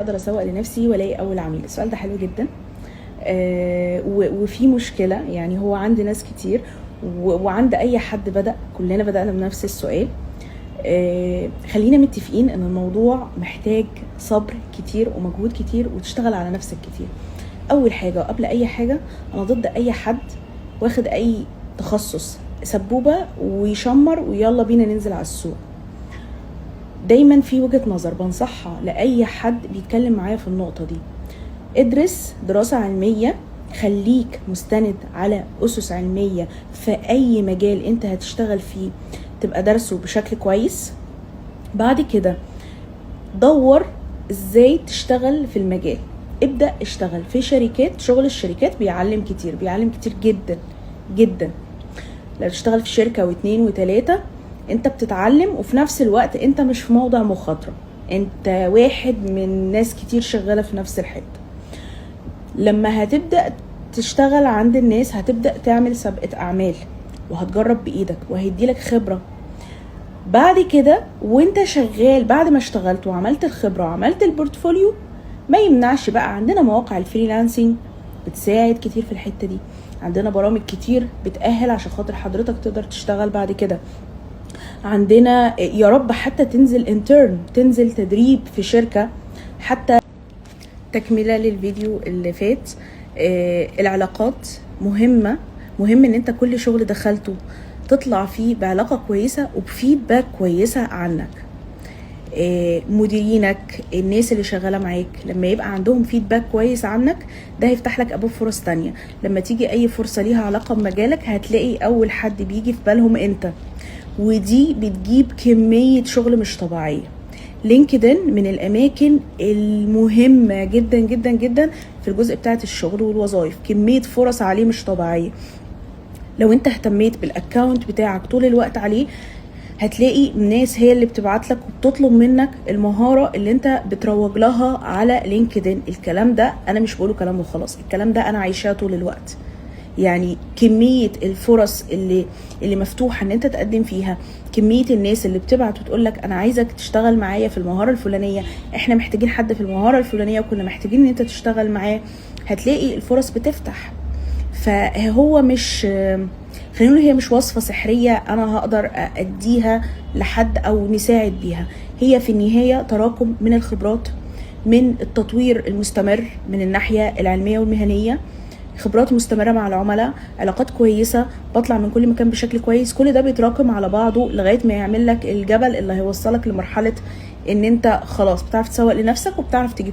اقدر اسوق لنفسي والاقي اول عميل؟ السؤال ده حلو جدا. وفي مشكله، يعني هو عند ناس كتير وعند اي حد بدأ، كلنا بدأنا بنفس السؤال. خلينا متفقين ان الموضوع محتاج صبر كتير ومجهود كتير وتشتغل على نفسك كتير. اول حاجه وقبل اي حاجه، انا ضد اي حد واخد اي تخصص سبوبه ويشمر ويلا بينا ننزل على السوق. دايما في وجهة نظر بنصحها لأي حد بيتكلم معايا في النقطة دي: ادرس دراسة علمية، خليك مستند على أسس علمية في أي مجال انت هتشتغل فيه، تبقى درسه بشكل كويس. بعد كده دور ازاي تشتغل في المجال، ابدأ اشتغل في شركات. شغل الشركات بيعلم كتير، بيعلم كتير جدا جدا. لو تشتغل في شركة واثنين وثلاثة انت بتتعلم، وفي نفس الوقت انت مش في موضع مخاطرة، انت واحد من ناس كتير شغالة في نفس الحتة. لما هتبدأ تشتغل عند الناس هتبدأ تعمل سابقة اعمال وهتجرب بايدك وهيديلك خبرة. بعد كده وانت شغال، بعد ما اشتغلت وعملت الخبرة وعملت البورتفوليو، ما يمنعش بقى عندنا مواقع الفريلانسنج بتساعد كتير في الحتة دي، عندنا برامج كتير بتأهل عشان خاطر حضرتك تقدر تشتغل بعد كده. عندنا يا رب حتى تنزل انترن، تنزل تدريب في شركة. حتى تكملة للفيديو اللي فات، العلاقات مهمة. مهم ان انت كل شغل دخلته تطلع فيه بعلاقة كويسة وبفيدباك كويسة عنك. مديرينك، الناس اللي شغالة معاك، لما يبقى عندهم فيدباك كويس عنك ده هيفتح لك ابواب فرص تانية. لما تيجي اي فرصة ليها علاقة بمجالك هتلاقي اول حد بيجي في بالهم انت، ودي بتجيب كمية شغل مش طبيعية. لينكدين من الاماكن المهمة جدا جدا جدا في الجزء بتاعت الشغل والوظائف، كمية فرص عليه مش طبيعية. لو انت اهتميت بالاكاونت بتاعك طول الوقت عليه هتلاقي ناس هي اللي بتبعت لك وبتطلب منك المهارة اللي انت بتروج لها على لينكدين. الكلام ده انا مش بقوله كلام وخلاص، الكلام ده انا عايشاه طول الوقت. يعني كمية الفرص اللي مفتوحة ان انت تقدم فيها، كمية الناس اللي بتبعت وتقول لك انا عايزك تشتغل معايا في المهارة الفلانية، احنا محتاجين حد في المهارة الفلانية وكنا محتاجين ان انت تشتغل معاه، هتلاقي الفرص بتفتح. فهو مش، خلينا نقول هي مش وصفة سحرية انا هقدر اديها لحد او نساعد بيها. هي في النهاية تراكم من الخبرات، من التطوير المستمر من الناحية العلمية والمهنية، خبرات مستمرة مع العملاء، علاقات كويسة، بطلع من كل مكان بشكل كويس. كل ده بيتراكم على بعضه لغاية ما يعمل لك الجبل اللي هيوصلك لمرحلة ان انت خلاص بتعرف تسوق لنفسك وبتعرف تجيب